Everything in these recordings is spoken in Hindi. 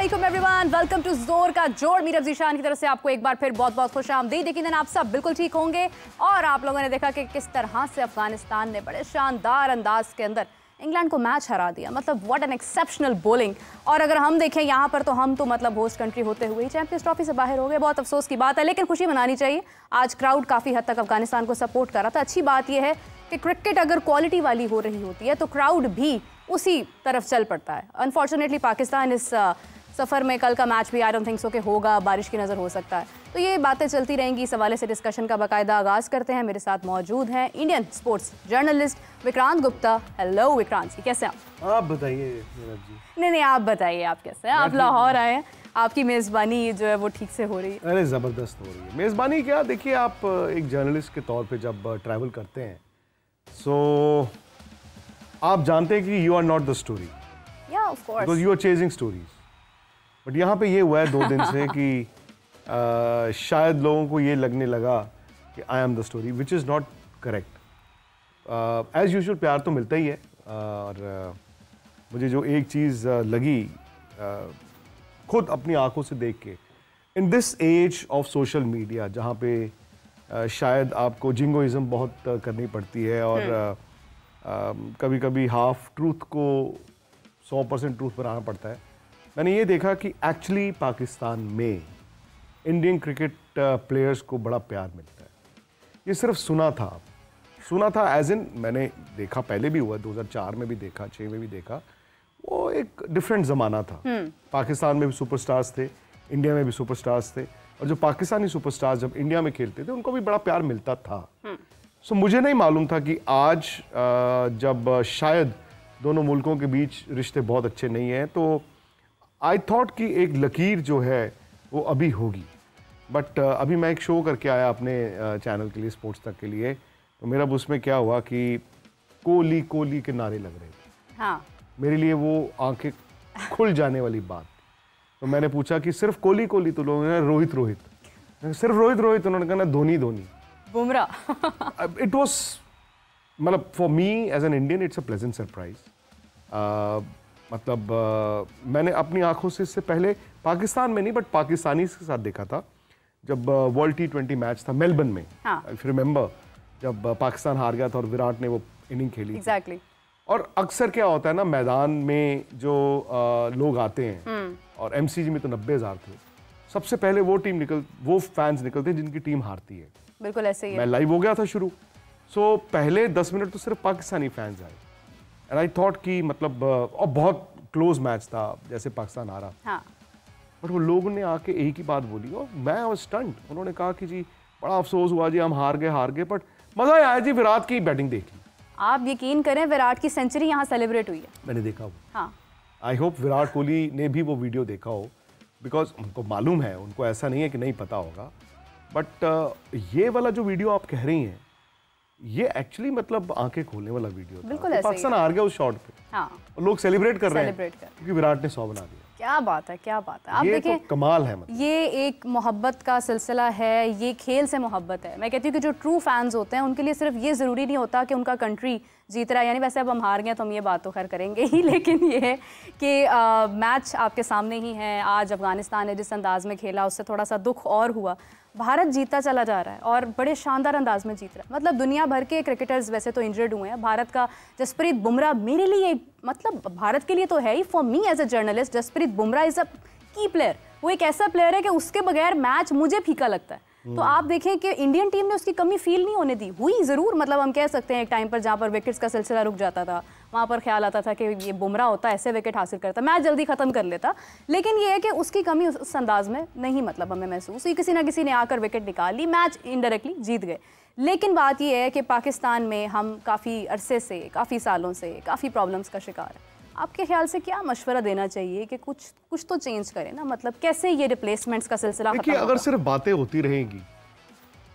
अस्सलामुअलैकुम एवरीवन, वेलकम टू जोर का जोड़। मीरब ज़ीशान की तरफ से आपको एक बार फिर बहुत बहुत खुशामदीद। यकीनन आप सब बिल्कुल ठीक होंगे और आप लोगों ने देखा कि किस तरह से अफगानिस्तान ने बड़े शानदार अंदाज के अंदर इंग्लैंड को मैच हरा दिया। मतलब व्हाट एन एक्सेप्शनल बॉलिंग। और अगर हम देखें यहाँ पर तो हम तो मतलब होस्ट कंट्री होते हुए ही चैंपियंस ट्रॉफी से बाहर हो गए। बहुत अफसोस की बात है, लेकिन खुशी मनानी चाहिए। आज क्राउड काफ़ी हद तक अफगानिस्तान को सपोर्ट कर रहा था। अच्छी बात यह है कि क्रिकेट अगर क्वालिटी वाली हो रही होती है तो क्राउड भी उसी तरफ चल पड़ता है। अनफॉर्चुनेटली पाकिस्तान इस सफ़र में कल का मैच भी आई डोंट थिंक सो कि होगा, बारिश की नज़र हो सकता है। तो ये बातें चलती रहेंगी। इस हवाले से डिस्कशन का बाकायदा आगाज़ करते हैं। मेरे साथ मौजूद हैं Indian sports journalist Vikrant Gupta. Hello Vikrant ji, कैसे आप बताइए नीरज जी। नहीं, आप बताइए आप कैसे हैं। आप लाहौर आए हैं, आपकी मेज़बानी जो है वो ठीक से हो रही है? अरे ज़बरदस्त हो रही है मेज़बानी। क्या देखिए, आप एक जर्नलिस्ट के तौर पे जब ट्रैवल करते हैं सो आप जानते हैं कि you are not the story, of course, because you are chasing stories. But यहाँ पे ये हुआ है 2 दिन से कि शायद लोगों को ये लगने लगा कि I am the story, which is not correct. As usual प्यार तो मिलता ही है। और मुझे जो एक चीज़ लगी खुद अपनी आंखों से देख के, in this age of social media जहाँ पे शायद आपको जिंगोइज्म बहुत करनी पड़ती है और कभी कभी हाफ ट्रूथ को 100% ट्रूथ बनाना पड़ता है। मैंने ये देखा कि एक्चुअली पाकिस्तान में इंडियन क्रिकेट प्लेयर्स को बड़ा प्यार मिलता है। ये सिर्फ सुना था एज इन, मैंने देखा, पहले भी हुआ, 2004 में भी देखा, 6 में भी देखा। वो एक डिफरेंट ज़माना था। पाकिस्तान में भी सुपरस्टार्स थे, इंडिया में भी सुपरस्टार्स थे, और जो पाकिस्तानी सुपरस्टार्स जब इंडिया में खेलते थे उनको भी बड़ा प्यार मिलता था। सो मुझे नहीं मालूम था कि आज जब शायद दोनों मुल्कों के बीच रिश्ते बहुत अच्छे नहीं हैं, तो आई थॉट कि एक लकीर जो है वो अभी होगी। बट अभी मैं एक शो करके आया अपने चैनल के लिए, स्पोर्ट्स तक के लिए, तो मेरा उसमें क्या हुआ कि कोहली कोहली के नारे लग रहे थे। हाँ, मेरे लिए वो आंखें खुल जाने वाली बात। तो मैंने पूछा कि सिर्फ कोहली कोहली, तो लोगों ने रोहित रोहित, सिर्फ रोहित रोहित, उन्होंने कहा धोनी धोनी, बुमराह। इट वॉज, मतलब for me as an Indian it's a pleasant surprise. मतलब मैंने अपनी आंखों से इससे पहले पाकिस्तान में नहीं बट पाकिस्तानी के साथ देखा था जब वर्ल्ड T20 मैच था मेलबर्न में। इफ यू रिमेंबर, जब पाकिस्तान हार गया था और विराट ने वो इनिंग खेली। Exactly. और अक्सर क्या होता है ना, मैदान में जो लोग आते हैं, और MCG में तो 90,000 थे, सबसे पहले वो फैंस निकलते हैं जिनकी टीम हारती है। बिल्कुल ऐसे ही है। मैं लाइव हो गया था शुरू, सो पहले 10 मिनट तो सिर्फ पाकिस्तानी फैंस आए। एंड आई थॉट कि मतलब, और बहुत क्लोज मैच था जैसे पाकिस्तान हारा। हाँ। बट वो लोगों ने आके एक ही बात बोली और मैं और स्टंट, उन्होंने कहा कि जी बड़ा अफसोस हुआ जी, हम हार गए, बट मजा आया जी, विराट की बैटिंग देख ली। आप यकीन करें, विराट की सेंचुरी यहाँ सेलिब्रेट हुई है। मैंने देखा वो। हाँ। आई होप विराट कोहली ने भी वो वीडियो देखा हो, बिकॉज उनको मालूम है, उनको ऐसा नहीं है कि नहीं पता होगा। बट ये वाला जो वीडियो आप कह रही हैं, ये एक्चुअली मतलब आंखें खोलने वाला वीडियो था। बिल्कुल ऐसे ही। पाकिस्तान हार गया उस शॉट पे। हाँ। और लोग सेलिब्रेट कर रहे हैं क्योंकि विराट ने 100 बना दिया। क्या बात है, क्या बात है। आप ये देखिए, तो कमाल है। मतलब ये एक मोहब्बत का सिलसिला है, ये खेल से मोहब्बत है। मैं कहती हूँ कि जो ट्रू फैंस होते हैं उनके लिए सिर्फ ये ज़रूरी नहीं होता कि उनका कंट्री जीत रहा है, यानी वैसे अब हम हार गए तो हम ये बात तो खैर करेंगे ही, लेकिन ये है कि मैच आपके सामने ही है। आज अफगानिस्तान ने जिस अंदाज में खेला उससे थोड़ा सा दुख और हुआ। भारत जीतता चला जा रहा है और बड़े शानदार अंदाज में जीत रहा है। मतलब दुनिया भर के क्रिकेटर्स वैसे तो इंजर्ड हुए हैं। भारत का जसप्रीत बुमराह मेरे लिए, मतलब भारत के लिए तो है ही, for me as a journalist Jasprit Bumrah is a key player. वो एक ऐसा प्लेयर है कि उसके बगैर मैच मुझे फीका लगता है। तो आप देखें कि इंडियन टीम ने उसकी कमी फील नहीं होने दी। हुई ज़रूर, मतलब हम कह सकते हैं एक टाइम पर जहाँ पर विकेट्स का सिलसिला रुक जाता था, वहाँ पर ख्याल आता था कि ये बुमराह होता, ऐसे विकेट हासिल करता, मैच जल्दी ख़त्म कर लेता। लेकिन ये है कि उसकी कमी उस अंदाज में नहीं, मतलब हमें महसूस हुई। किसी ना किसी ने आकर विकेट निकाल ली, मैच इनडायरेक्टली जीत गए। लेकिन बात यह है कि पाकिस्तान में हम काफ़ी अरसे से, काफ़ी सालों से काफ़ी प्रॉब्लम्स का शिकार है। आपके ख्याल से क्या मशवरा देना चाहिए कि कुछ तो चेंज करें ना, मतलब कैसे ये रिप्लेसमेंट्स का सिलसिला खत्म होगा? अगर सिर्फ बातें होती रहेंगी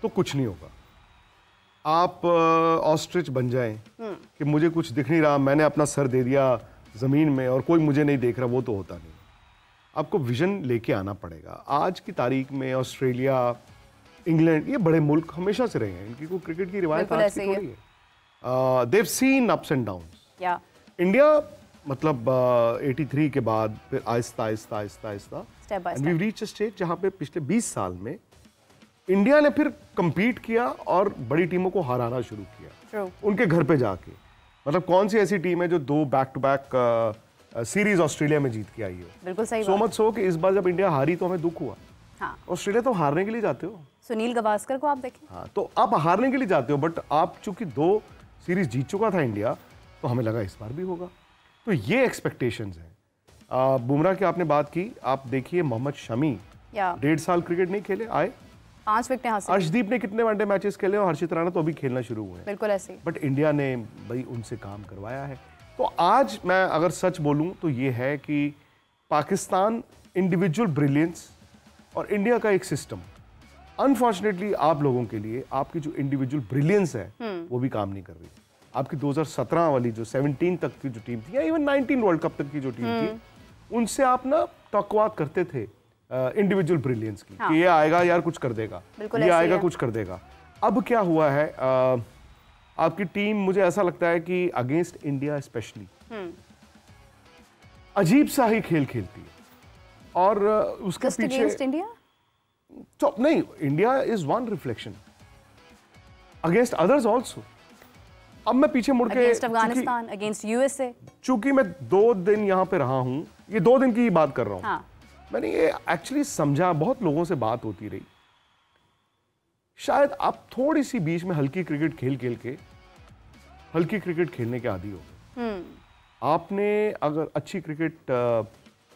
तो कुछ नहीं होगा। आप ऑस्ट्रिच बन जाएं कि मुझे कुछ दिख नहीं रहा, मैंने अपना सर दे दिया ज़मीन में और कोई मुझे नहीं देख रहा, वो तो होता नहीं। आपको विजन लेके आना पड़ेगा। आज की तारीख में ऑस्ट्रेलिया, इंग्लैंड, ये बड़े मुल्क हमेशा से रहे हैं, इनकी कोई क्रिकेट की रिवायत आज की थोड़ी है। They've seen ups and downs. India मतलब 83 के बाद फिर आहिस्ता आहिस्ता आहिस्ता आहिस्ता step by and we reach a stage जहाँ पे पिछले 20 साल में इंडिया ने फिर compete किया और बड़ी टीमों को हराना शुरू किया True. उनके घर पे जाके। मतलब कौन सी ऐसी टीम है जो 2 back to back series Australia में जीत के आई हो? बिल्कुल सही सो बात। मच सो कि इस बार जब इंडिया हारी तो हमें दुख हुआ। हाँ, ऑस्ट्रेलिया तो हारने के लिए जाते हो। सुनील गावस्कर को आप देखें। हाँ, तो आप हारने के लिए जाते हो, बट आप चूंकि 2 सीरीज जीत चुका था इंडिया, तो हमें लगा इस बार भी होगा। तो ये एक्सपेक्टेशंस हैं। बुमराह की आपने बात की, आप देखिए मोहम्मद शमी या 1.5 साल क्रिकेट नहीं खेले, आए। 5 विकेटें हासिल। अर्शदीप ने कितने वनडे मैचेस खेले और हर्षित राणा तो अभी खेलना शुरू हुए हैं। बिल्कुल ऐसे ही। बट इंडिया ने भाई उनसे काम करवाया है। तो आज मैं अगर सच बोलूं तो ये है कि पाकिस्तान इंडिविजुअल ब्रिलियंस और इंडिया का एक सिस्टम, अनफॉर्चुनेटली आप लोगों के लिए आपकी जो इंडिविजुअल ब्रिलियंस है वो भी काम नहीं कर रही। आपकी 2017 वाली जो 17 तक की जो टीम थी या इवन 19 वर्ल्ड कप तक की जो टीम थी, उनसे आप ना तकवात करते थे इंडिविजुअल ब्रिलियंस की। हाँ। कि ये आएगा यार कुछ कर देगा, ये आएगा कुछ कर देगा। अब क्या हुआ है, आपकी टीम मुझे ऐसा लगता है कि अगेंस्ट इंडिया स्पेशली अजीब सा ही खेल खेलती है और उसके पीछे अगेंस्ट इंडिया तो नहीं, India is one reflection against others also. अब मैं पीछे मुड़ के अगेंस्ट अफगानिस्तान, अगेंस्ट यूएसए, चूंकि मैं 2 दिन यहां पे रहा हूं, ये 2 दिन की ही बात कर रहा हूं। हाँ। मैंने ये एक्चुअली समझा, बहुत लोगों से बात होती रही, शायद आप थोड़ी सी बीच में हल्की क्रिकेट खेल खेल के हल्की क्रिकेट खेलने के आदी हो गए। आपने अगर अच्छी क्रिकेट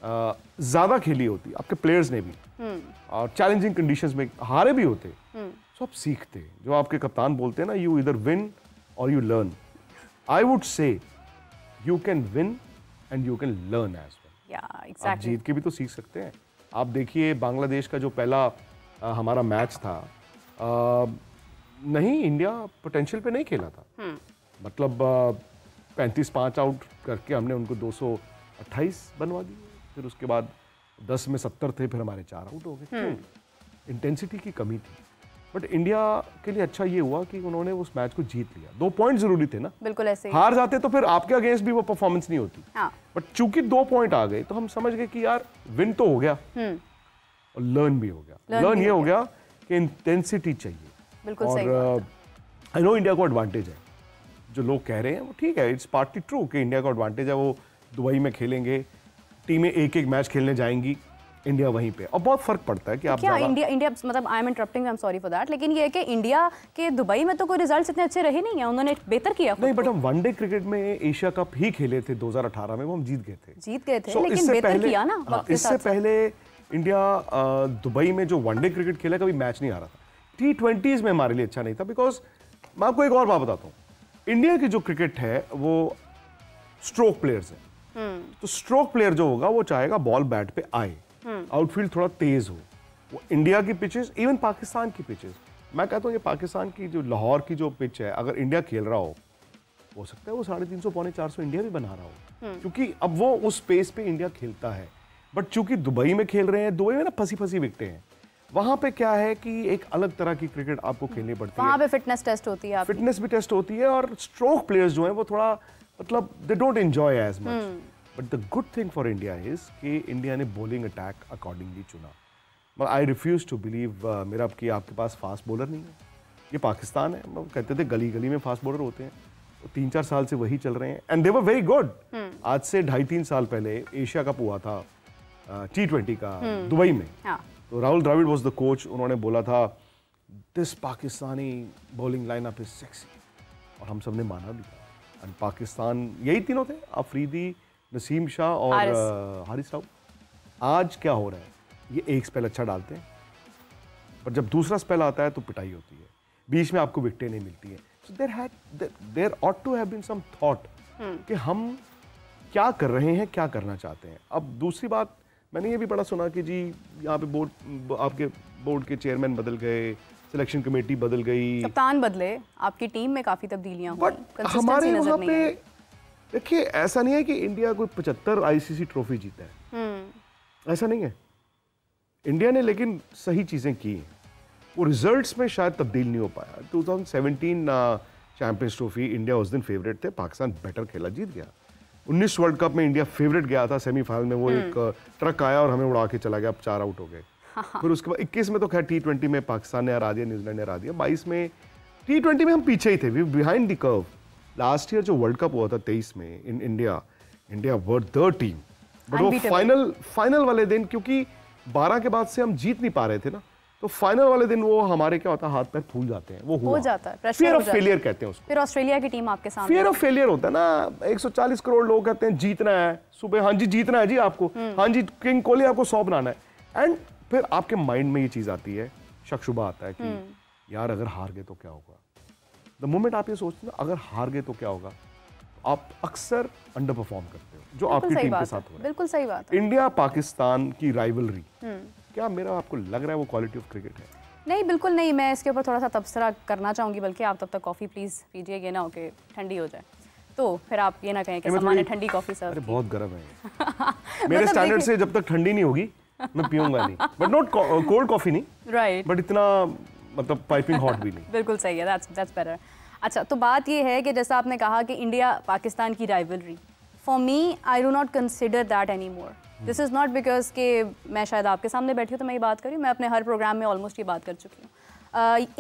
ज्यादा खेली होती, आपके प्लेयर्स ने भी, और चैलेंजिंग कंडीशंस में हारे भी होते, तो आप सीखते। जो आपके कप्तान बोलते हैं ना, यू इधर विन और you learn. I would say you can win and you can learn as well. आप जीत के भी तो सीख सकते हैं। आप देखिए बांग्लादेश का जो पहला हमारा मैच था, नहीं, इंडिया पोटेंशियल पे नहीं खेला था। मतलब 35-5 आउट करके हमने उनको 228 बनवा दिए। फिर उसके बाद 10 में 70 थे, फिर हमारे 4 आउट हो गए। क्यों? इंटेंसिटी की कमी थी। बट इंडिया के लिए अच्छा ये हुआ कि उन्होंने उस मैच को जीत लिया। 2 पॉइंट जरूरी थे ना। बिल्कुल ऐसे ही। हार जाते तो फिर आपके अगेंस्ट भी वो परफॉर्मेंस नहीं होती। हाँ। बट चूंकि 2 पॉइंट आ गए तो हम समझ गए कि यार विन तो हो गया और लर्न भी हो गया। लर्न ये हो गया कि इंटेंसिटी चाहिए। बिल्कुल सही। और आई नो इंडिया को एडवांटेज है, जो लोग कह रहे हैं वो ठीक है, इट्स पार्टली ट्रू कि इंडिया को एडवांटेज है। वो दुबई में खेलेंगे, टीमें एक एक मैच खेलने जाएंगी, इंडिया वहीं पे, और बहुत फर्क पड़ता है कि आप क्या इंडिया मतलब I am interrupting, I am sorry for that, लेकिन ये है कि इंडिया के दुबई में तो कोई रिजल्ट्स इतने अच्छे रहे नहीं है, उन्होंने बेहतर किया। नहीं, बट हम वनडे क्रिकेट में एशिया कप ही खेले थे 2018 में, वो हम जीत गए थे। लेकिन बेहतर किया ना वक्त के साथ। इससे पहले इंडिया दुबई में जो वनडे क्रिकेट खेला, कभी मैच नहीं आ रहा था। T20s में हमारे लिए अच्छा नहीं था, बिकॉज मैं आपको एक और बात बताता हूँ, इंडिया की जो क्रिकेट है वो स्ट्रोक प्लेयर्स है। तो स्ट्रोक प्लेयर जो होगा वो चाहेगा बॉल बैट पे आए, आउटफील्ड थोड़ा तेज हो। वो इंडिया की पिचेस, इवन पाकिस्तान की पिचेस, मैं कहता हूँ ये पाकिस्तान की जो लाहौर की जो पिच है, अगर इंडिया खेल रहा हो सकता है वो 350 पौने 400 इंडिया भी बना रहा हो, क्योंकि अब वो उस स्पेस पे इंडिया खेलता है। बट चूंकि दुबई में खेल रहे हैं, दुबई में ना फंसी फंसी विकेटें हैं, वहां पे क्या है कि एक अलग तरह की क्रिकेट आपको खेलनी पड़ती है। वहां पे फिटनेस टेस्ट होती है, फिटनेस भी टेस्ट होती है, और स्ट्रोक प्लेयर्स जो हैं वो थोड़ा मतलब they don't enjoy as much. But the good thing for India is कि इंडिया ने बॉलिंग अटैक अकॉर्डिंगली चुना। But I refuse to believe मेरा आपके पास फास्ट बॉलर नहीं है। ये पाकिस्तान है, वो कहते थे गली गली में फास्ट बॉलर होते हैं, तो 3-4 साल से वही चल रहे हैं, and they were very good. आज से 2.5-3 साल पहले एशिया कप हुआ था T20 का दुबई में। तो Rahul Dravid was the coach. उन्होंने बोला था this Pakistani bowling lineup is sexy, और हम सब ने माना भी था। एंड पाकिस्तान यही तीनों थे, अफरीदी, नसीम शाह और हारिस राव। आज क्या हो रहा है, ये एक स्पेल अच्छा डालते हैं, पर जब दूसरा स्पेल आता है तो पिटाई होती है, बीच में आपको विकेटें नहीं मिलती है। So there ought to have been some thought कि हम क्या कर रहे हैं, क्या करना चाहते हैं। अब दूसरी बात, मैंने ये भी बड़ा सुना कि जी यहाँ पे आपके बोर्ड के चेयरमैन बदल गए, सिलेक्शन कमेटी बदल गई, कप्तान बदले, आपकी टीम में काफी तब्दीलियां हुई, बट हमारे वहाँ पे देखिए ऐसा नहीं है कि इंडिया कोई 75 आईसीसी ट्रॉफी जीता है, ऐसा नहीं है। इंडिया ने लेकिन सही चीजें की हैं, वो रिजल्ट्स में शायद तब्दील नहीं हो पाया। 2017 चैंपियंस ट्रॉफी इंडिया उस दिन फेवरेट थे, पाकिस्तान बेटर खेला, जीत गया। 19 वर्ल्ड कप में इंडिया फेवरेट गया था सेमीफाइनल में, वो एक ट्रक आया और हमें उड़ा के चला गया, अब 4 आउट हो गए। फिर उसके बाद 21 में तो खैर T20 में पाकिस्तान ने हरा दिया, न्यूजीलैंड ने हरा दिया। 22 में T20 में हम पीछे ही थे, we behind the curve. Last year जो वर्ल्ड कप हुआ था 23 में in India were the team, but वो फाइनल वाले दिन, क्योंकि 12 के बाद से हम जीत नहीं पा रहे थे ना, तो फाइनल वाले दिन वो हमारे क्या होता है, हाथ पैर फूल जाते हैं, वो हो जाता है, फियर ऑफ फेलियर कहते हैं उसको। फिर ऑस्ट्रेलिया की टीम आपके सामने, फियर ऑफ फेलियर होता है ना। 140 करोड़ लोग कहते हैं जीतना है सुबह, हाँ जी जीतना है जी आपको, हाँ जी किंग कोहली आपको 100 बनाना है, एंड फिर आपके माइंड में ये चीज आती है, शक शुबा आता है कि यार अगर हार गए तो क्या होगा। द मोमेंट आप ये सोचते हैं अगर हार गए तो क्या होगा, आप अक्सर अंडर परफॉर्म करते हो, जो आपकी टीम के साथ हो रहा है। बिल्कुल सही बात है। इंडिया पाकिस्तान की राइवलरी, क्या मेरा आपको लग रहा है वो क्वालिटी ऑफ क्रिकेट है? नहीं, बिल्कुल नहीं। मैं इसके ऊपर थोड़ा सा तबसरा करना चाहूँगी, बल्कि आप तब तक कॉफ़ी प्लीज़ पीजिए, ये ना हो कि ठंडी हो जाए, तो फिर आप ये ना कहें कि सामान्य ठंडी कॉफ़ी सर्व। अरे बहुत गर्म है मेरे स्टैंडर्ड से जब तक ठंडी नहीं होगी मैं पीऊंगा नहीं, बट नॉट कोल्ड कॉफ़ी नहीं, राइट, बट इतना मतलब पाइपिंग हॉट भी नहीं। बिल्कुल सही है, दैट्स बेटर। अच्छा, तो बात ये है कि जैसा आपने कहा कि इंडिया पाकिस्तान की rivalry, for me I do not consider that any more. This is not because कि मैं शायद आपके सामने बैठी हूँ तो मैं ये बात करी, मैं अपने हर प्रोग्राम में ऑलमोस्ट ये बात कर चुकी हूँ।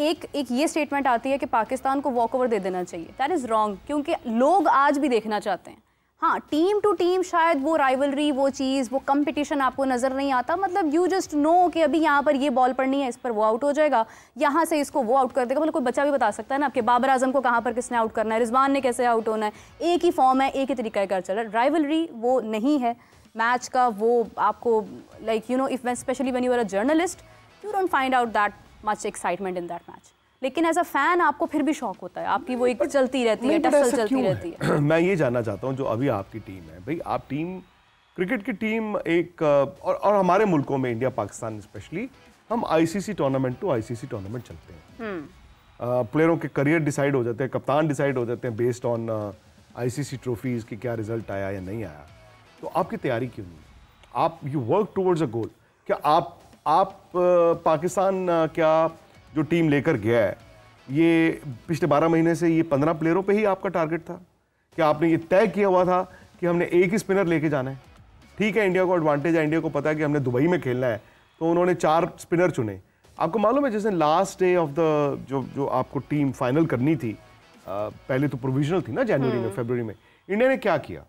एक ये स्टेटमेंट आती है कि पाकिस्तान को वॉक ओवर दे देना चाहिए, दैट इज़ रॉन्ग, क्योंकि लोग आज भी देखना चाहते हैं। हाँ, टीम टू टीम शायद वो राइवलरी, वो चीज़, वो कंपटीशन आपको नज़र नहीं आता, मतलब यू जस्ट नो कि अभी यहाँ पर ये बॉल पड़नी है, इस पर वो आउट हो जाएगा, यहाँ से इसको वो आउट कर देगा। मतलब कोई बच्चा भी बता सकता है ना आपके बाबर आजम को कहाँ पर किसने आउट करना है, रिजवान ने कैसे आउट होना है, एक ही फॉर्म है, एक ही तरीका कार चल रहा है। राइवलरी वो नहीं है मैच का, वो आपको like you know if specially when you are a journalist you don't find out that much excitement in that match, लेकिन एज अ फैन आपको फिर भी शौक होता है, आपकी वो एक चलती रहती है, टसल चलती रहती है। मैं ये जानना चाहता हूँ, जो अभी आपकी टीम है भाई, आप टीम क्रिकेट की टीम एक और हमारे मुल्कों में इंडिया पाकिस्तान स्पेशली, हम ICC tournament to ICC tournament चलते हैं, प्लेयरों के करियर डिसाइड हो जाते हैं, कप्तान डिसाइड हो जाते हैं बेस्ड ऑन आईसीसी ट्रॉफीज की क्या रिजल्ट आया या नहीं आया। तो आपकी तैयारी क्यों नहीं? आप यू वर्क टुवर्ड्स अ गोल। क्या आप पाकिस्तान क्या जो टीम लेकर गया है, ये पिछले 12 महीने से ये 15 प्लेयरों पे ही आपका टारगेट था? क्या आपने ये तय किया हुआ था कि हमने एक ही स्पिनर लेके जाना है? ठीक है, इंडिया को एडवांटेज है, इंडिया को पता है कि हमने दुबई में खेलना है, तो उन्होंने 4 स्पिनर चुने। आपको मालूम है जैसे लास्ट डे ऑफ द जो आपको टीम फाइनल करनी थी, पहले तो प्रोविजनल थी ना जनवरी में, फरवरी में, इंडिया ने क्या किया?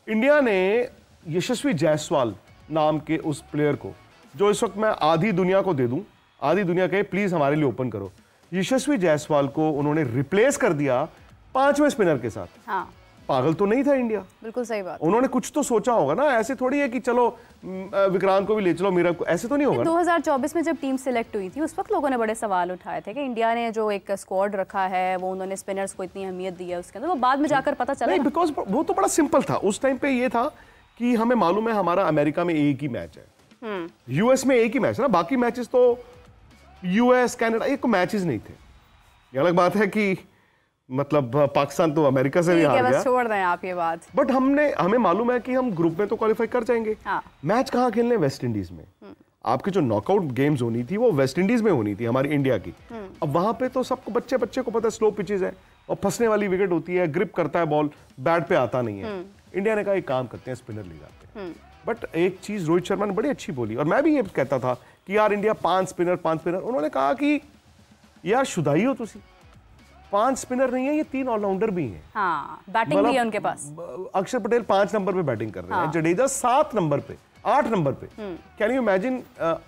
इंडिया ने यशस्वी जायसवाल नाम के उस प्लेयर को, जो इस वक्त मैं आधी दुनिया को दे दूं, आधी दुनिया कहे प्लीज हमारे लिए ओपन करो, यशस्वी जायसवाल को उन्होंने रिप्लेस कर दिया 5वें स्पिनर के साथ। हाँ। पागल तो नहीं था इंडिया? बिल्कुल सही बात। उन्होंने कुछ तो सोचा होगा ना, ऐसे थोड़ी है कि चलो विक्रांत को भी ले चलो, मीरा को, ऐसे तो नहीं होगा। 2024 में जब टीम सिलेक्ट हुई थी उस वक्त लोगों ने बड़े सवाल उठाए थे कि इंडिया ने जो एक स्क्वाड रखा है, वो उन्होंने स्पिनर्स को इतनी अहमियत दी है उसके अंदर, वो बाद में जाकर पता चला। नहीं, बिकॉज वो तो बड़ा सिंपल था उस टाइम पे, ये था कि हमें मालूम है हमारा अमेरिका में एक ही मैच है, यूएस में एक ही मैच है ना, बाकी मैचेस तो यूएस कनाडा एक मैचेस नहीं थे। ये अलग बात है कि मतलब पाकिस्तान तो अमेरिका से भी हार गया, बस छोड़ दें आप ये बात, बट हमें मालूम है कि हम ग्रुप में तो क्वालिफाई कर जाएंगे। हाँ। मैच कहाँ खेलने? वेस्ट इंडीज में। आपकी जो नॉकआउट गेम्स होनी थी वो वेस्ट इंडीज में होनी थी हमारी इंडिया की। अब वहां पे तो सबको बच्चे को पता है स्लो पिचेज है और फंसने वाली विकेट होती है, ग्रिप करता है बॉल, बैट पे आता नहीं है। इंडिया ने कहा एक काम करते हैं, स्पिनर ले जाते हैं। बट एक चीज रोहित शर्मा ने बड़ी अच्छी बोली, और मैं भी ये कहता था कि यार इंडिया 5 स्पिनर। उन्होंने कहा कि यार शुदाई हो तुसी, 5 स्पिनर नहीं है, ये 3 ऑलराउंडर भी हैं। हाँ, बैटिंग भी है उनके पास। अक्षर पटेल 5 नंबर पे बैटिंग कर रहे हैं, जडेजा 7 नंबर पे, 8 नंबर पे। कैन यू इमेजिन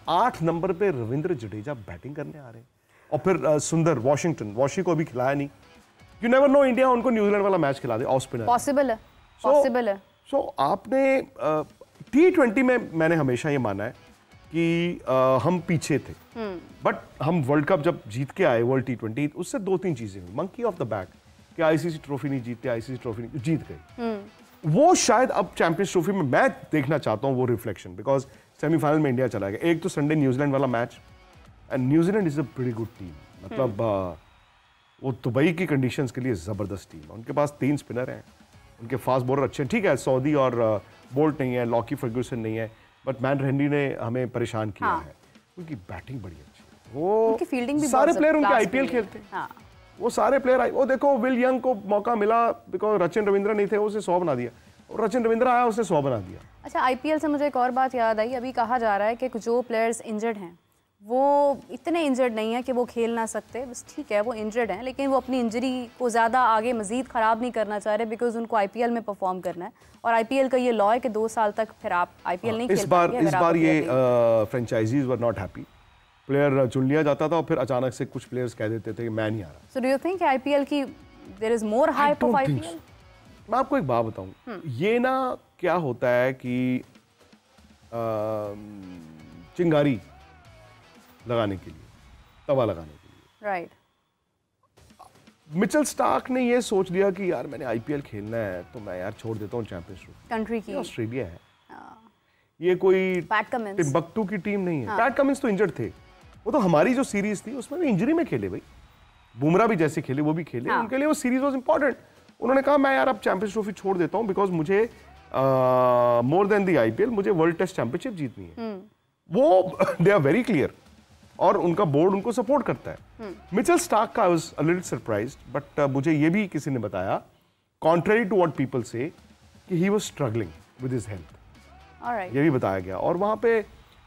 8 नंबर पे रविंद्र जडेजा बैटिंग करने आ रहे हैं, और फिर सुंदर वॉशी को अभी खिलाया नहीं। यू नेवर नो, इंडिया उनको न्यूजीलैंड वाला मैच खिला दे ऑफ स्पिनर। पॉसिबल है, पॉसिबल है। सो आपने T20 में मैंने हमेशा ये माना है कि हम पीछे थे, बट हम वर्ल्ड कप जब जीत के आए, वर्ल्ड T20, उससे 2-3 चीजें हुई। मंकी ऑफ द बैक कि आईसीसी ट्रॉफी नहीं जीतते, आईसीसी ट्रॉफी नहीं जीत गए। वो शायद अब चैंपियंस ट्रॉफी में मैं देखना चाहता हूँ वो रिफ्लेक्शन, बिकॉज सेमीफाइनल में इंडिया चला गया। एक तो संडे न्यूजीलैंड वाला match, and New Zealand is a pretty good team, मतलब वो दुबई की कंडीशंस के लिए जबरदस्त टीम है। उनके पास 3 स्पिनर हैं, उनके फास्ट बॉलर अच्छे हैं। ठीक है, सऊदी और बोल्ट नहीं है, लॉकी फर्ग्यूसन नहीं है, बट मैन हेनरी ने हमें परेशान किया है। उनकी बैटिंग बड़ी अच्छी है, वो उनकी फील्डिंग भी सारे प्लेयर उनके आईपीएल खेलते हैं। हाँ। वो सारे प्लेयर वो देखो, विल यंग को मौका मिला बिकॉज रचिन रविंद्र नहीं थे, उसे 100 बना दिया। और रचिन रविंद्रा आया, उसने 100 बना दिया। अच्छा, आईपीएल से मुझे एक और बात याद आई। अभी कहा जा रहा है कि जो प्लेयर्स इंजर्ड हैं वो इतने इंजर्ड नहीं है कि वो खेल ना सकते, बस ठीक है वो इंजर्ड हैं, लेकिन वो अपनी इंजरी को ज़्यादा आगे मज़ीद ख़राब नहीं करना चाह रहे, बिकॉज उनको आईपीएल में परफॉर्म करना है। और आईपीएल का ये लॉ है कि 2 साल तक फिर आप आईपीएल नहीं खेल पाएंगे। इस बार ये franchises were not happy. Player चुन लिया जाता था और फिर अचानक से कुछ प्लेयर्स कह देते थे कि मैं नहीं आ रहा। So do you think IPL की there is more hype of IPL? मैं आपको एक बात बताऊं, ये ना क्या होता है कि चिंगारी लगाने के लिए, तवा लगाने के लिए, राइट। मिचेल स्टार्क ने ये सोच लिया कि यार मैंने आईपीएल खेलना है तो मैं यार छोड़ देता हूँ चैंपियनशिप। कंट्री की ऑस्ट्रेलिया है, ये कोई टिम्बक्टू की टीम नहीं है। पैट कमिंस तो इंजर्ड थे, वो तो हमारी जो सीरीज थी उसमें भी इंजरी में खेले भाई। बुमराह भी जैसे खेले वो भी खेले, उनके लिए वो सीरीज वाज इंपॉर्टेंट। उन्होंने कहा मैं यार अब चैंपियंस ट्रॉफी छोड़ देता हूँ बिकॉज मुझे मोर देन द आईपीएल मुझे वर्ल्ड टेस्ट चैंपियनशिप जीतनी है। वो दे आर वेरी क्लियर और उनका बोर्ड उनको सपोर्ट करता है। मिचेल स्टार्क का I was a little surprised, but मुझे ये भी किसी ने बताया कॉन्ट्रेरी टू व्हाट पीपल से कि he was struggling with his health. ये भी बताया गया। और वहाँ पे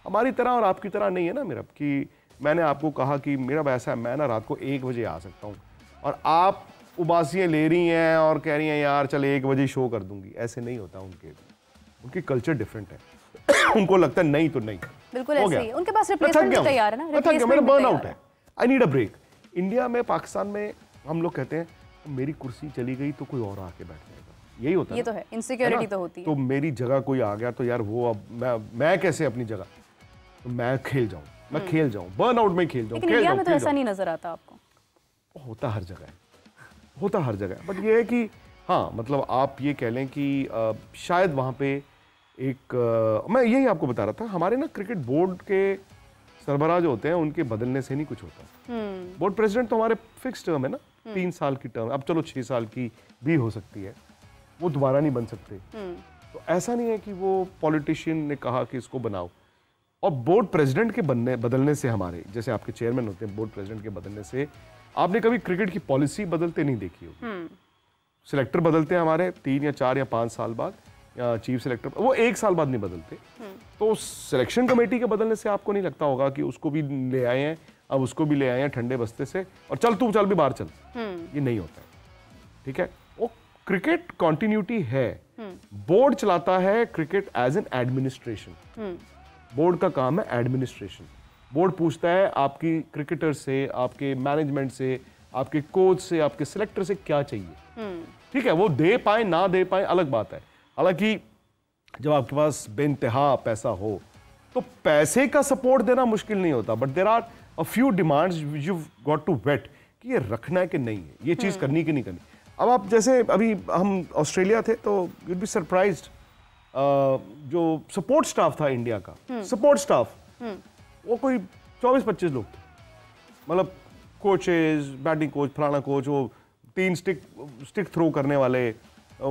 हमारी तरह और आपकी तरह नहीं है ना मेरा, कि मैंने आपको कहा कि मेरा वैसा है, मैं ना रात को 1 बजे आ सकता हूँ और आप उबासियाँ ले रही हैं और कह रही हैं यार चल 1 बजे शो कर दूंगी। ऐसे नहीं होता उनकी कल्चर डिफरेंट है। उनको लगता है नहीं तो नहीं, बिल्कुल ऐसे ही। उनके पास रिप्लेसमेंट तैयार है ना, मेरा बर्न आउट है, I need a break. India में, पाकिस्तान में हम लोग कहते हैं मेरी कुर्सी चली गई तो कोई और आके बैठ जाएगा, यही होता है। ये तो है, इनसिक्योरिटी तो होती है। तो मेरी जगह कोई आ गया तो यार वो अब मैं कैसे अपनी जगह, तो मैं खेल जाऊं, मैं खेल जाऊं, बर्न आउट में खेल जाऊं। लेकिन इंडिया में तो ऐसा नहीं नजर आता आपको। होता हर जगह है, होता हर जगह है। बट ये है कि हाँ, मतलब आप ये कह लें कि शायद वहाँ पे एक मैं यही आपको बता रहा था, हमारे ना क्रिकेट बोर्ड के सरबराह जो होते हैं उनके बदलने से नहीं कुछ होता। बोर्ड प्रेसिडेंट तो हमारे फिक्स टर्म है ना, 3 साल की टर्म, अब चलो 6 साल की भी हो सकती है, वो दोबारा नहीं बन सकते। तो ऐसा नहीं है कि वो पॉलिटिशियन ने कहा कि इसको बनाओ। और बोर्ड प्रेसिडेंट के बदलने से, हमारे जैसे आपके चेयरमैन होते हैं, बोर्ड प्रेसिडेंट के बदलने से आपने कभी क्रिकेट की पॉलिसी बदलते नहीं देखी होगी। सिलेक्टर बदलते हैं हमारे 3 या 4 या 5 साल बाद, या चीफ सिलेक्टर वो 1 साल बाद नहीं बदलते। तो सिलेक्शन कमेटी के बदलने से आपको नहीं लगता होगा कि उसको भी ले आए हैं, अब उसको भी ले आए हैं ठंडे बस्ते से और चल तू चल भी बाहर चल, ये नहीं होता है। ठीक है, वो क्रिकेट कॉन्टिन्यूटी है। बोर्ड चलाता है cricket as an administration. Board का काम है एडमिनिस्ट्रेशन। बोर्ड पूछता है आपकी क्रिकेटर से, आपके मैनेजमेंट से, आपके कोच से, आपके सिलेक्टर से क्या चाहिए। ठीक है, वो दे पाए ना दे पाए अलग बात है। हालांकि जब आपके पास बेइंतहा पैसा हो तो पैसे का सपोर्ट देना मुश्किल नहीं होता, but there are a few demands you got to wait कि ये रखना है कि नहीं है, ये चीज करनी कि नहीं करनी। अब आप जैसे अभी हम ऑस्ट्रेलिया थे तो यूड बी सरप्राइज्ड, जो सपोर्ट स्टाफ था इंडिया का, सपोर्ट स्टाफ वो कोई 24-25 लोग थे। मतलब कोचेज, बैटिंग कोच, फलाना कोच, वो 3 स्टिक थ्रो करने वाले,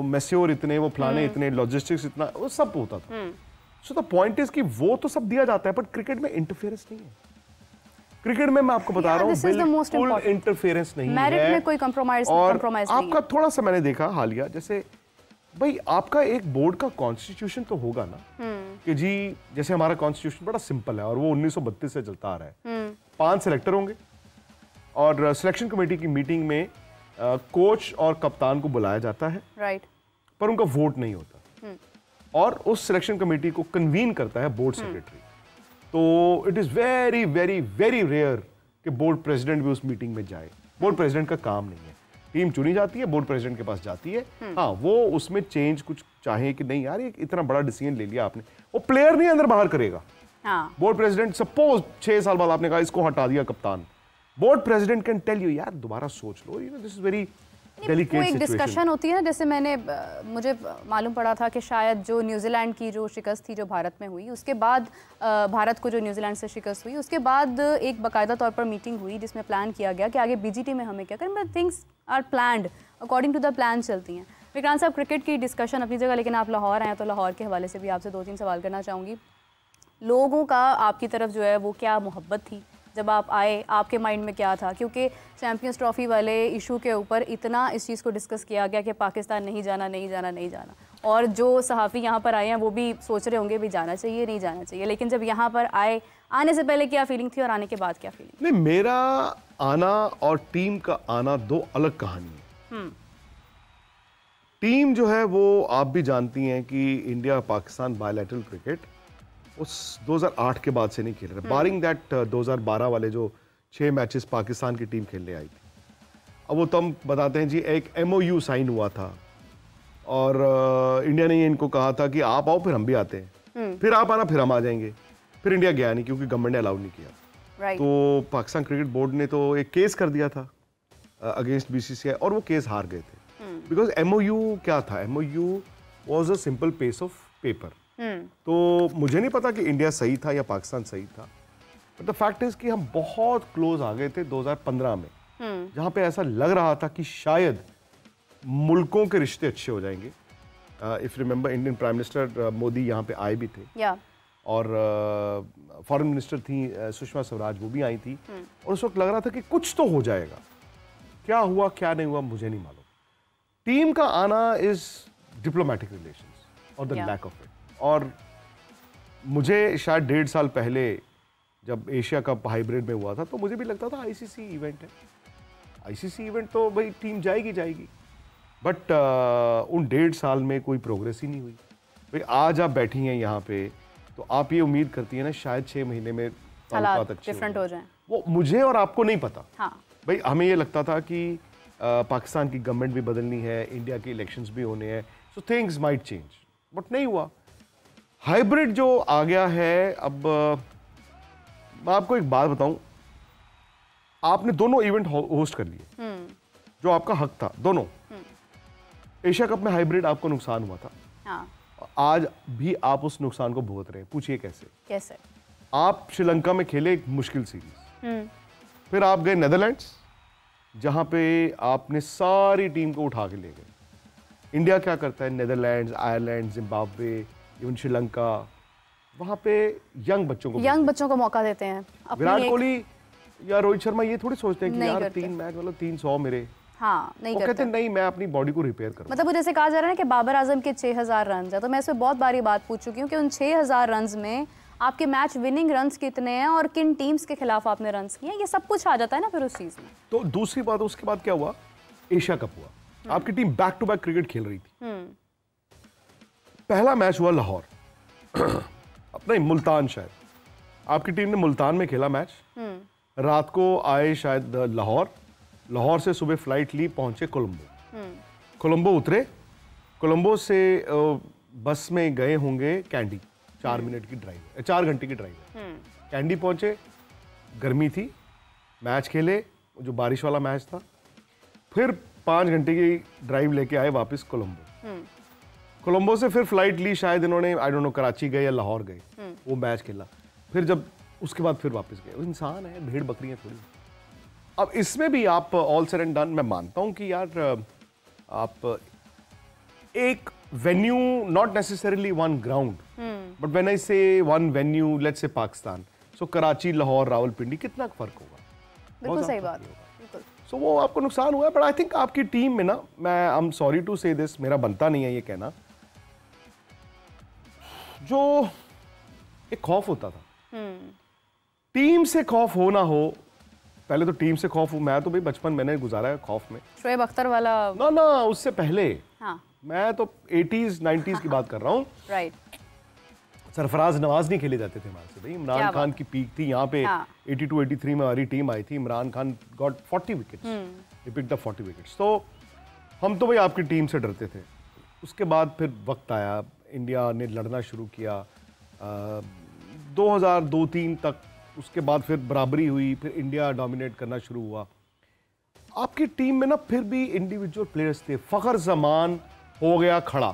मैस्योर इतने, वो फलाने इतने, लॉजिस्टिक्स इतना, वो सब होता था। सो द पॉइंट इज कि वो तो सब दिया जाता है, बट क्रिकेट में इंटरफेरेंस नहीं है। क्रिकेट में मैं आपको बता रहा हूँ बिल्कुल इंटरफेरेंस नहीं है। मेरिट में कोई कंप्रोमाइज नहीं है। आपका थोड़ा सा मैंने देखा हालिया, जैसे भाई आपका एक बोर्ड का कॉन्स्टिट्यूशन तो होगा ना, कि जी जैसे हमारा कॉन्स्टिट्यूशन बड़ा सिंपल है और वो 1932 से चलता आ रहा है। 5 सिलेक्टर होंगे और सिलेक्शन कमेटी की मीटिंग में कोच और कप्तान को बुलाया जाता है, राइट, पर उनका वोट नहीं होता। और उस सिलेक्शन कमेटी को कन्वीन करता है बोर्ड सेक्रेटरी। तो it is very very very rare कि बोर्ड प्रेसिडेंट भी उस मीटिंग में जाए। बोर्ड प्रेसिडेंट का काम नहीं है, टीम चुनी जाती है, बोर्ड प्रेसिडेंट के पास जाती है। हाँ, वो उसमें चेंज कुछ चाहे कि नहीं यार ये इतना बड़ा डिसीजन ले लिया आपने, वो प्लेयर नहीं अंदर बाहर करेगा। बोर्ड प्रेसिडेंट सपोज 6 साल बाद आपने कहा इसको हटा दिया कप्तान, board president can tell you यार दोबारा सोच लो, you know this is very delicate situation. Discussion होती है ना, जैसे मुझे मालूम पड़ा था कि शायद जो न्यूजीलैंड की जो शिकस्त थी जो भारत में हुई, उसके बाद भारत को जो न्यूजीलैंड से शिकस्त हुई, उसके बाद एक बाकायदा तौर पर मीटिंग हुई जिसमें प्लान किया गया कि आगे बीजीटी में हमें क्या करना। Things are planned according to the plan चलती हैं। विक्रांत साहब, क्रिकेट की डिस्कशन अपनी जगह, लेकिन आप लाहौर आए हैं तो लाहौर के हवाले से भी आपसे 2-3 सवाल करना चाहूँगी। लोगों का आपकी तरफ जो है वो क्या मोहब्बत थी जब आप आए आपके माइंड में क्या था? क्योंकि चैंपियंस ट्रॉफी वाले इशू के ऊपर इतना इस चीज़ को डिस्कस किया गया कि पाकिस्तान नहीं जाना नहीं जाना नहीं जाना, और जो सहाफ़ी यहाँ पर आए हैं वो भी सोच रहे होंगे भी जाना चाहिए नहीं जाना चाहिए, लेकिन जब यहाँ पर आए, आने से पहले क्या फीलिंग थी और आने के बाद क्या फीलिंग? नहीं, मेरा आना और टीम का आना दो अलग कहानी है। टीम जो है वो आप भी जानती हैं कि इंडिया पाकिस्तान बायलैटरल क्रिकेट उस 2008 के बाद से नहीं खेल रहे, बारिंग दैट 2012 वाले जो 6 मैचेस पाकिस्तान की टीम खेलने आई थी। अब वो तो हम बताते हैं जी, एक MOU साइन हुआ था और इंडिया ने इनको कहा था कि आप आओ फिर हम भी आते हैं, फिर आप आना फिर हम आ जाएंगे। फिर इंडिया गया नहीं क्योंकि गवर्नमेंट ने अलाउ नहीं किया। तो पाकिस्तान क्रिकेट बोर्ड ने तो एक केस कर दिया था अगेंस्ट BCCI और वो केस हार गए थे। बिकॉज MOU क्या था? MOU was a simple piece of paper. तो मुझे नहीं पता कि इंडिया सही था या पाकिस्तान सही था, बट द फैक्ट इज कि हम बहुत क्लोज आ गए थे 2015 में, जहां पे ऐसा लग रहा था कि शायद मुल्कों के रिश्ते अच्छे हो जाएंगे। If remember, Indian prime minister Modi यहाँ पे आए भी थे और फॉरेन मिनिस्टर थी सुषमा स्वराज, वो भी आई थी और उस वक्त लग रहा था कि कुछ तो हो जाएगा। क्या हुआ क्या नहीं हुआ मुझे नहीं मालूम। टीम का आना इज डिप्लोमेटिक रिलेशंस और द लैक ऑफ इट। और मुझे शायद 1.5 साल पहले जब एशिया कप हाइब्रिड में हुआ था तो मुझे भी लगता था ICC इवेंट है, ICC इवेंट तो भाई टीम जाएगी जाएगी, बट उन 1.5 साल में कोई प्रोग्रेस ही नहीं हुई। भाई आज आप बैठी हैं यहाँ पे तो आप ये उम्मीद करती हैं ना शायद 6 महीने में हालात डिफरेंट हो जाएं। वो मुझे और आपको नहीं पता। हाँ। भाई हमें ये लगता था कि पाकिस्तान की गवर्नमेंट भी बदलनी है, इंडिया के इलेक्शंस भी होने हैं, so things might change, but नहीं हुआ। हाइब्रिड जो आ गया है, अब मैं आपको एक बात बताऊं, आपने दोनों इवेंट होस्ट कर लिए जो आपका हक था, दोनों। एशिया कप में हाइब्रिड आपको नुकसान हुआ था। हाँ। आज भी आप उस नुकसान को भुगत रहे हैं। पूछिए कैसे? आप श्रीलंका में खेले एक मुश्किल सीरीज, फिर आप गए नेदरलैंड्स जहां पे आपने सारी टीम को उठा के ले गए। इंडिया क्या करता है? Netherlands, Ireland, Zimbabwe, even Sri Lanka, वहां पे यंग बच्चों को मौका देते हैं। विराट कोहली या रोहित शर्मा ये थोड़ी सोचते हैं कि यार 3 मैच मतलब 300 मेरे। हाँ, नहीं करते। कहते नहीं, मैं अपनी बॉडी को रिपेयर करूं। मतलब जैसे कहा जा रहा है ना कि बाबर आजम के 6000 रन है, तो मैं इसमें बहुत बारी बात पूछ चुकी हूँ कि उन 6000 रन में आपके मैच विनिंग रन्स कितने हैं और किन टीम्स के खिलाफ आपने रन्स किए हैं, ये सब कुछ आ जाता है ना फिर उस चीज में। तो दूसरी बात, उसके बाद क्या हुआ? एशिया कप हुआ, आपकी team back to back cricket खेल रही थी। पहला मैच हुआ लाहौर नहीं, मुल्तान, शायद आपकी टीम ने मुल्तान में खेला मैच। रात को आए शायद लाहौर से सुबह फ्लाइट ली, पहुंचे कोलंबो उतरे, कोलंबो से बस में गए होंगे कैंडी, 4 मिनट की ड्राइव, 4 घंटे की ड्राइव है। कैंडी पहुंचे, गर्मी थी, मैच खेले जो बारिश वाला मैच था, फिर 5 घंटे की ड्राइव लेके आए वापस कोलंबो से फिर फ्लाइट ली, शायद इन्होंने आई डोंट नो कराची गए या लाहौर गए, वो मैच खेला, फिर जब उसके बाद फिर वापस गए। इंसान है, भेड़ बकरियां थोड़ी। अब इसमें भी आप ऑल सेड एंड डन, मैं मानता हूं कि यार आप एक venue, not necessarily one ground, but when I से one venue, let's say Pakistan, सो कराची, लाहौर, रावलपिंडी, कितना फर्क होगा? बिल्कुल सही बात, बिल्कुल। सो वो आपको नुकसान हुआ है, बट आई थिंक आपकी टीम में ना, मैं आई एम सॉरी टू से दिस, मेरा बनता नहीं है ये कहना, जो एक खौफ होता था, टीम से खौफ हो ना हो, पहले तो टीम से खौफ, मैं तो भाई बचपन मैंने गुजारा है खौफ में, शोएब अख्तर वाला ना उससे पहले। हाँ। मैं तो 80s 90s की बात कर रहा हूँ। राइट। सरफराज नवाज नहीं खेले जाते थे हमारे से भाई, इमरान खान की पीक थी यहाँ पे। 82-83 में हमारी टीम आई थी, Imran Khan got 40 wickets, he picked up 40 wickets. तो हम तो भाई आपकी टीम से डरते थे। उसके बाद फिर वक्त आया, इंडिया ने लड़ना शुरू किया 2002-03 तक, उसके बाद फिर बराबरी हुई, फिर इंडिया डोमिनेट करना शुरू हुआ। आपकी टीम में ना फिर भी इंडिविजुअल प्लेयर्स थे। फखर जमान हो गया खड़ा,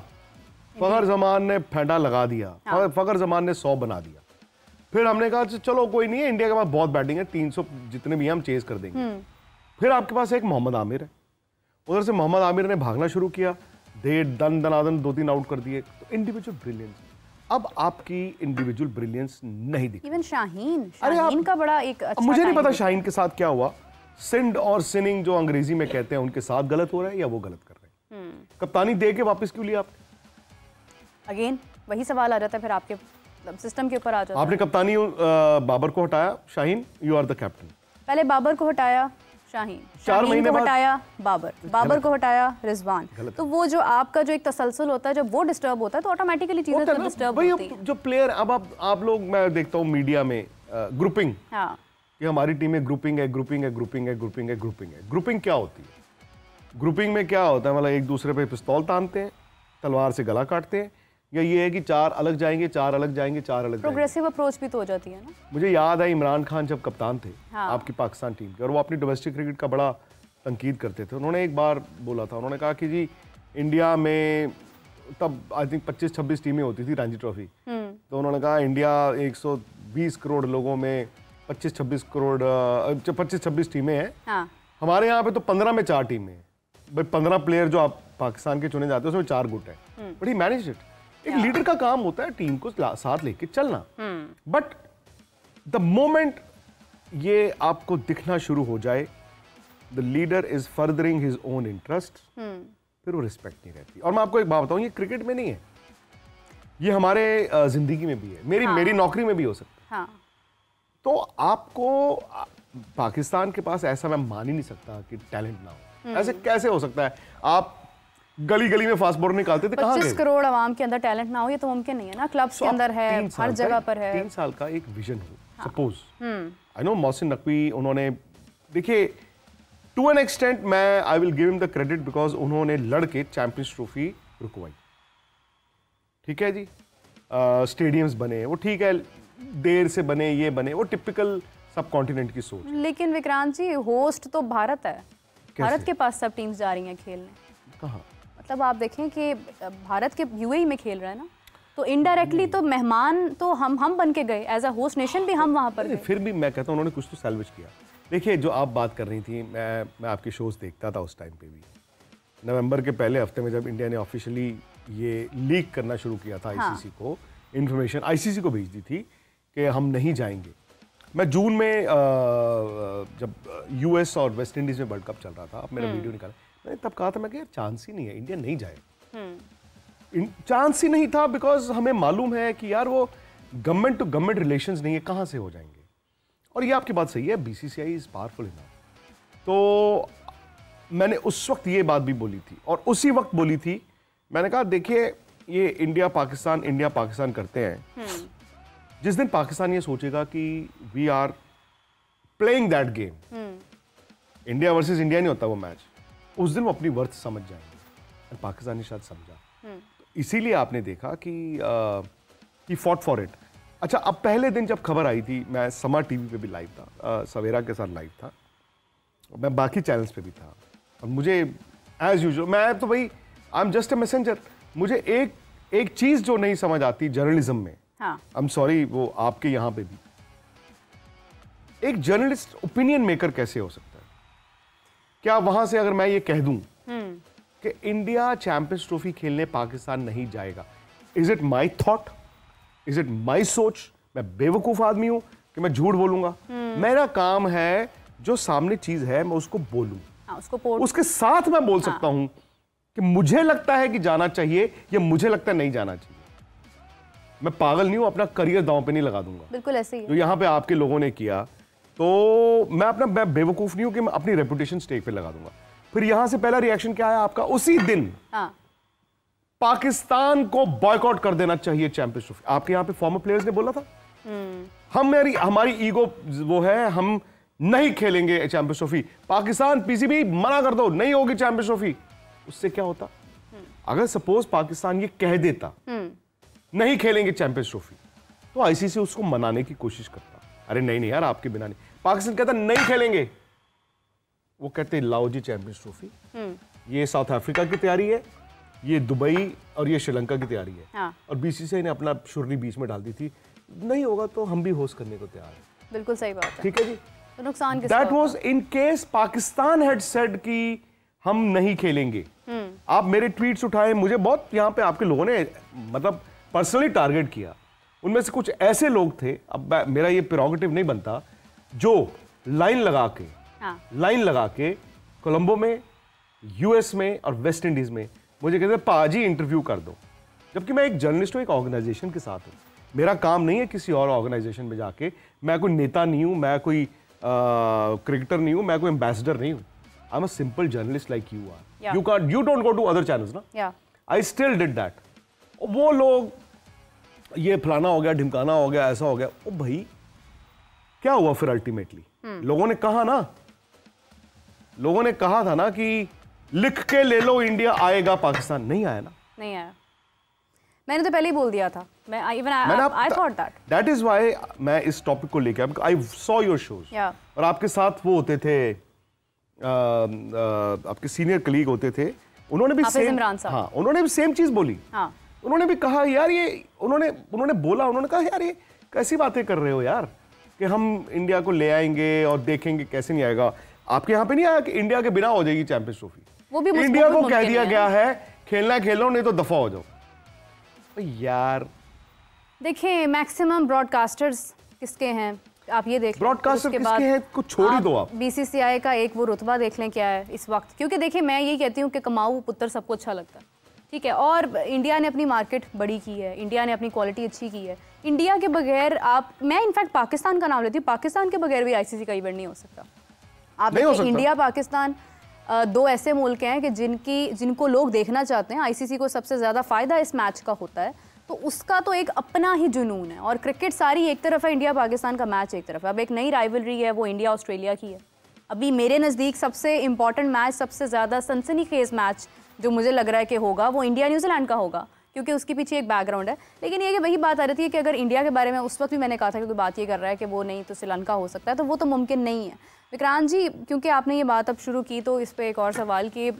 फखर जमान ने फेंटा लगा दिया, फखर जमान ने 100 बना दिया। फिर हमने कहा चलो कोई नहीं है, इंडिया के पास बहुत बैटिंग है, 300 जितने भी हम चेज कर देंगे। फिर आपके पास एक मोहम्मद आमिर है, उधर से मोहम्मद आमिर ने भागना शुरू किया, दनादन 2-3 आउट कर दिए। तो इंडिविजुअल ब्रिलियंस। अब आपकी इंडिविजुअल ब्रिलियंस नहीं दिखती। इवन शाहीन का बड़ा एक अच्छा मुझे नहीं पता शाहीन के साथ क्या हुआ। सिंड और सिनिंग जो अंग्रेजी में कहते हैं उनके साथ गलत हो रहा है या वो गलत कर रहे हैं। कप्तानी दे के वापस क्यों लिया आपने? अगेन वही सवाल आ जाता है फिर आपके सिस्टम के ऊपर आ जाता है। आपने कप्तानी बाबर को हटाया, Shaheen you are the captain. पहले बाबर को हटाया शाहीन को हटाया बाबर को हटाया रिजवान। तो वो जो आपका जो एक तसलसल होता है, जब वो डिस्टर्ब होता है तो ऑटोमेटिकली चीजें तो डिस्टर्ब होती हैं। जो प्लेयर अब आप लोग, मैं देखता हूँ मीडिया में ग्रुपिंग, हाँ, कि हमारी टीम में ग्रुपिंग है, ग्रुपिंग है, ग्रुपिंग है, ग्रुपिंग है, ग्रुपिंग है। ग्रुपिंग क्या होती है? ग्रुपिंग में क्या होता है? मतलब एक दूसरे पे पिस्तौल तानते हैं, तलवार से गला काटते हैं, या ये है कि चार अलग जाएंगे, चार अलग जाएंगे, चार अलग प्रोग्रेसिव अप्रोच भी तो हो जाती है ना। मुझे याद है इमरान खान जब कप्तान थे हाँ। आपकी पाकिस्तान टीम के, और वो अपनी डोमेस्टिक क्रिकेट का बड़ा तनकीद करते थे। उन्होंने एक बार बोला था, उन्होंने कहा कि जी इंडिया में तब आई थिंक 25-26 टीमें होती थी रणजी ट्रॉफी, तो उन्होंने कहा इंडिया 120 करोड़ लोगों में 25-26 टीमें हैं। हाँ। हमारे यहाँ पे तो 15 में 4 टीमें हैं भाई। 15 प्लेयर जो आप पाकिस्तान के चुने जाते हैं उसमें 4 गुट है, बट ही मैनेज इट। एक लीडर का काम होता है टीम को साथ लेके चलना, बट द मोमेंट ये आपको दिखना शुरू हो जाए the leader is furthering his own interest, फिर वो रिस्पेक्ट नहीं रहती। और मैं आपको एक बात बताऊं, ये क्रिकेट में नहीं है, ये हमारे जिंदगी में भी है, मेरी नौकरी में भी हो सकता है। हाँ। तो आपको पाकिस्तान के पास ऐसा मैं मान ही नहीं सकता कि टैलेंट ना हो। ऐसे कैसे हो सकता है? आप गली गली में फास्ट बॉलर निकालते थे, कहां गए? 25 करोड़ आवाम के अंदर टैलेंट ना हो, ये तो मुमकिन नहीं है ना। क्लब्स के अंदर है, हर जगह पर है। 3 साल का एक विजन हो, suppose I know Mohsin Naqvi, उन्होंने देखिए टू एन एक्सटेंट, मैं I will give him the credit because उन्होंने लड़के चैंपियंस ट्रॉफी रुकवाई, ठीक है जी। स्टेडियम्स बने, वो ठीक है, देर से बने, ये बने, वो टिपिकल सब कॉन्टिनेंट की सोच। लेकिन विक्रांत जी, होस्ट तो भारत है। भारत के पास सब टीम्स जा रही हैं खेलने। कहाँ? मतलब आप देखें कि भारत के यूएई में खेल रहा है ना, तो इनडायरेक्टली तो मेहमान तो हम बन के गए, एज अ होस्ट नेशन भी हम वहाँ पर गए। फिर भी मैं कहता हूँ उन्होंने कुछ तो सैल्वेज किया। देखिए जो आप बात कर रही थी, मैं आपके शोज देखता था उस टाइम पे भी। नवंबर के पहले हफ्ते में जब इंडिया ने ऑफिशियली ये लीक करना शुरू किया था आईसीसी को, इन्फॉर्मेशन आईसीसी को भेज दी थी कि हम नहीं जाएंगे। मैं जून में जब यूएस और वेस्ट इंडीज में वर्ल्ड कप चल रहा था, अब मेरा वीडियो निकाला, मैंने तब कहा था, मैं यार चांस ही नहीं है, इंडिया नहीं जाए। चांस ही नहीं था, बिकॉज हमें मालूम है कि यार वो गवर्नमेंट टू गवर्नमेंट रिलेशंस नहीं है, कहाँ से हो जाएंगे। और ये आपकी बात सही है, बीसीसीआई इज पावरफुल इनफ। तो मैंने उस वक्त ये बात भी बोली थी, और उसी वक्त बोली थी, मैंने कहा देखिए ये इंडिया पाकिस्तान करते हैं, जिस दिन पाकिस्तान ये सोचेगा कि we are playing that game, India versus India नहीं होता वो मैच, उस दिन वो अपनी वर्थ समझ जाएंगे, और पाकिस्तान ने शायद समझा। तो इसीलिए आपने देखा कि फॉट फॉर इट। अच्छा, अब पहले दिन जब खबर आई थी, मैं समा टीवी पे भी लाइव था, सवेरा के साथ लाइव था, मैं बाकी चैनल्स पे भी था, और मुझे एज यूजुअल, मैं तो भाई I am just a messenger. मुझे एक चीज जो नहीं समझ आती जर्नलिज्म में, आई एम सॉरी, वो आपके यहां पे भी, एक जर्नलिस्ट ओपिनियन मेकर कैसे हो सकता है? क्या वहां से अगर मैं ये कह दूं कि इंडिया चैंपियंस ट्रॉफी खेलने पाकिस्तान नहीं जाएगा, is it my thought, is it my सोच? मैं बेवकूफ आदमी हूं कि मैं झूठ बोलूंगा? मेरा काम है जो सामने चीज है मैं उसको बोलूं, उसके साथ मैं बोल सकता हूं कि मुझे लगता है कि जाना चाहिए या मुझे लगता है नहीं जाना चाहिए। मैं पागल नहीं हूं, अपना करियर दांव पे नहीं लगा दूंगा। बिल्कुल ऐसे ही जो यहां पे आपके लोगों ने किया, तो मैं बेवकूफ नहीं हूं कि मैं अपनी रेपुटेशन स्टेक पे लगा दूंगा। फिर यहां से पहला रिएक्शन क्या आया आपका? उसी दिन पाकिस्तान को बॉयकॉट कर देना चाहिए चैंपियंस ट्रॉफी। आपके यहां पे फॉर्मर प्लेयर्स ने बोला था हमारी ईगो वो है, हम नहीं खेलेंगे चैंपियंस ट्रॉफी, पाकिस्तान पीसीबी मना कर दो, नहीं होगी चैंपियंस ट्रॉफी। उससे क्या होता? अगर सपोज पाकिस्तान ये कह देता नहीं खेलेंगे चैंपियंस ट्रॉफी, तो आईसीसी उसको मनाने की कोशिश करता, अरे नहीं यार आपके बिना नहीं। पाकिस्तान कहता नहीं खेलेंगे, वो कहते लाओ जी चैंपियंस ट्रॉफी, ये साउथ अफ्रीका की तैयारी है, ये दुबई और ये श्रीलंका की तैयारी है। और बीसीसीआई ने अपना शुरनी बीच में डाल दी थी, नहीं होगा तो हम भी होस्ट करने को तैयार हैं। बिल्कुल सही बात है, ठीक है जी। तो नुकसान किसका? That was in case Pakistan had said कि हम नहीं खेलेंगे। आप मेरे ट्वीट्स उठाए, मुझे बहुत यहाँ पे आपके लोगों ने मतलब पर्सनली टारगेट किया, उनमें से कुछ ऐसे लोग थे, अब मेरा ये प्रेरोगेटिव नहीं बनता, जो लाइन लगा के कोलंबो में, यूएस में और वेस्ट इंडीज में मुझे कहते पाजी इंटरव्यू कर दो, जबकि मैं एक जर्नलिस्ट हूं, एक ऑर्गेनाइजेशन के साथ हूं। मेरा काम नहीं है किसी और ऑर्गेनाइजेशन में जाके, मैं कोई नेता नहीं हूं, मैं कोई क्रिकेटर नहीं हूं, मैं कोई एम्बेसडर नहीं हूं। I am a simple journalist like you are. You don't go to other channels ना। I still did that. वो लोग ये फलाना हो गया, ढिमकाना हो गया, ऐसा हो गया, ओ भाई क्या हुआ फिर अल्टीमेटली? लोगों ने कहा ना, लोगों ने कहा था ना कि लिख के ले लो इंडिया आएगा, पाकिस्तान नहीं आया ना। नहीं आया, मैंने तो पहले ही बोल दिया था। मैं I thought that is why मैं इस टॉपिक को लेके आई सॉ योर शोज, और आपके साथ वो होते थे, आपके सीनियर कलीग होते थे, उन्होंने भी सेम, हाँ उन्होंने भी सेम चीज बोली। हाँ उन्होंने भी कहा यार ये, उन्होंने कहा यार ये कैसी बातें कर रहे हो यार, कि हम इंडिया को ले आएंगे और देखेंगे कैसे नहीं आएगा। आपके यहाँ पे नहीं आया कि इंडिया के बिना हो जाएगी चैंपियंस ट्रॉफी? वो भी इंडिया को कह दिया गया है खेलना खेलो, नहीं तो दफा हो जाओ। तो यार देखिए, मैक्सिमम ब्रॉडकास्टर्स किसके हैं आप ये देख, ब्रॉडकास्टर किसके हैं कुछ छोड़ ही दो आप। बीसीसीआई का एक वो रुतबा देख लें क्या है इस वक्त, क्योंकि देखिए मैं यही कहती हूँ कि कमाऊ पुत्र सबको अच्छा लगता है, ठीक है, और इंडिया ने अपनी मार्केट बड़ी की है, इंडिया ने अपनी क्वालिटी अच्छी की है। इंडिया के बगैर मैं इनफैक्ट पाकिस्तान का नाम लेती हूँ, पाकिस्तान के बगैर भी आईसीसी का इवेंट नहीं हो सकता। आप देखिए इंडिया पाकिस्तान दो ऐसे मुल्क हैं कि जिनको लोग देखना चाहते हैं। आईसीसी को सबसे ज़्यादा फ़ायदा इस मैच का होता है, तो उसका तो एक अपना ही जुनून है। और क्रिकेट सारी एक तरफ है, इंडिया पाकिस्तान का मैच एक तरफ है। अब एक नई राइवलरी है, वो इंडिया ऑस्ट्रेलिया की है। अभी मेरे नज़दीक सबसे इंपॉर्टेंट मैच, सबसे ज़्यादा सनसनीखेज मैच जो मुझे लग रहा है कि होगा, वो इंडिया न्यूजीलैंड का होगा, क्योंकि उसके पीछे एक बैकग्राउंड है। लेकिन ये कि वही बात आ रही है कि अगर इंडिया के बारे में उस वक्त भी मैंने कहा था कि कोई बात ये कर रहा है कि वो नहीं तो श्रीलंका हो सकता है, तो वो तो मुमकिन नहीं है। विक्रांत जी, क्योंकि आपने ये बात अब शुरू की, तो इस पर एक और सवाल कि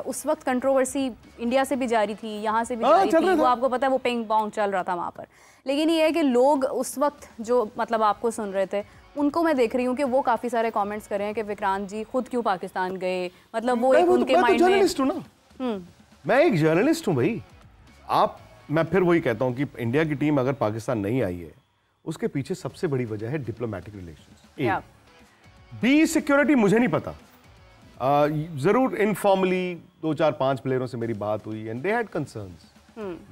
उस वक्त कंट्रोवर्सी इंडिया से भी जारी थी, यहाँ से भी जारी थी, वो आपको पता है, वो पिंग पोंग चल रहा था वहाँ पर। लेकिन ये है कि लोग उस वक्त जो मतलब आपको सुन रहे थे, उनको मैं देख रही हूँ कि वो काफ़ी सारे कमेंट्स कर रहे हैं कि विक्रांत जी खुद क्यों पाकिस्तान गए, मतलब वो एक उनके माइंड में। मैं एक जर्नलिस्ट हूँ भाई। मैं फिर वही कहता हूँ कि इंडिया की टीम अगर पाकिस्तान नहीं आई है, उसके पीछे सबसे बड़ी वजह है डिप्लोमेटिक रिलेशंस। बी सिक्योरिटी मुझे नहीं पता, जरूर इनफॉर्मली 2-4-5 प्लेयरों से मेरी बात हुई and they had concerns,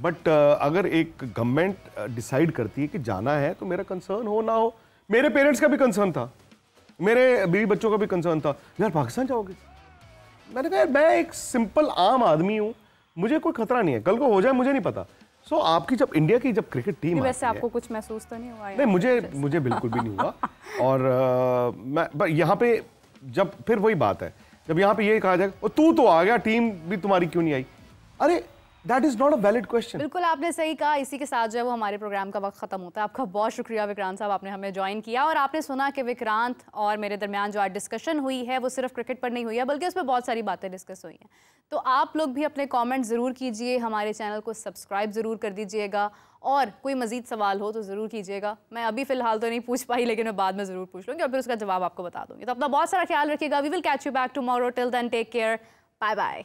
but अगर एक गवर्नमेंट डिसाइड करती है कि जाना है, तो मेरा कंसर्न हो ना हो, मेरे पेरेंट्स का भी कंसर्न था, मेरे बीवी बच्चों का भी कंसर्न था, यार पाकिस्तान जाओगे? मैंने कहा मैं एक सिंपल आम आदमी हूँ, मुझे कोई खतरा नहीं है, कल को हो जाए मुझे नहीं पता। सो आपकी जब इंडिया की जब क्रिकेट टीम वैसे आपको कुछ महसूस तो नहीं हुआ? नहीं, मुझे बिल्कुल भी नहीं हुआ। और मैं यहाँ पे जब फिर वही बात है, जब यहाँ पे ये कहा जाएगा तू तो आ गया, टीम भी तुम्हारी क्यों नहीं आई, अरे that is not a valid question. बिल्कुल आपने सही कहा। इसी के साथ जो है वो हमारे प्रोग्राम का वक्त खत्म होता है। आपका बहुत शुक्रिया विक्रांत साहब, आपने हमें ज्वाइन किया और आपने सुना कि विक्रांत और मेरे दरमियान जो आज डिस्कशन हुई है वो सिर्फ क्रिकेट पर नहीं हुई है, बल्कि उसमें बहुत सारी बातें डिस्कस हुई हैं। तो आप लोग भी अपने कमेंट ज़रूर कीजिए, हमारे चैनल को सब्सक्राइब ज़रूर कर दीजिएगा, और कोई मजीद सवाल हो तो ज़रूर कीजिएगा। मैं अभी फ़िलहाल तो नहीं पूछ पाई, लेकिन मैं बाद में ज़रूर पूछ लूँगी और फिर उसका जवाब आपको बता दूँगी। तो अपना बहुत सारा ख्याल रखिएगा। We will catch you back tomorrow. Till then take care, bye bye.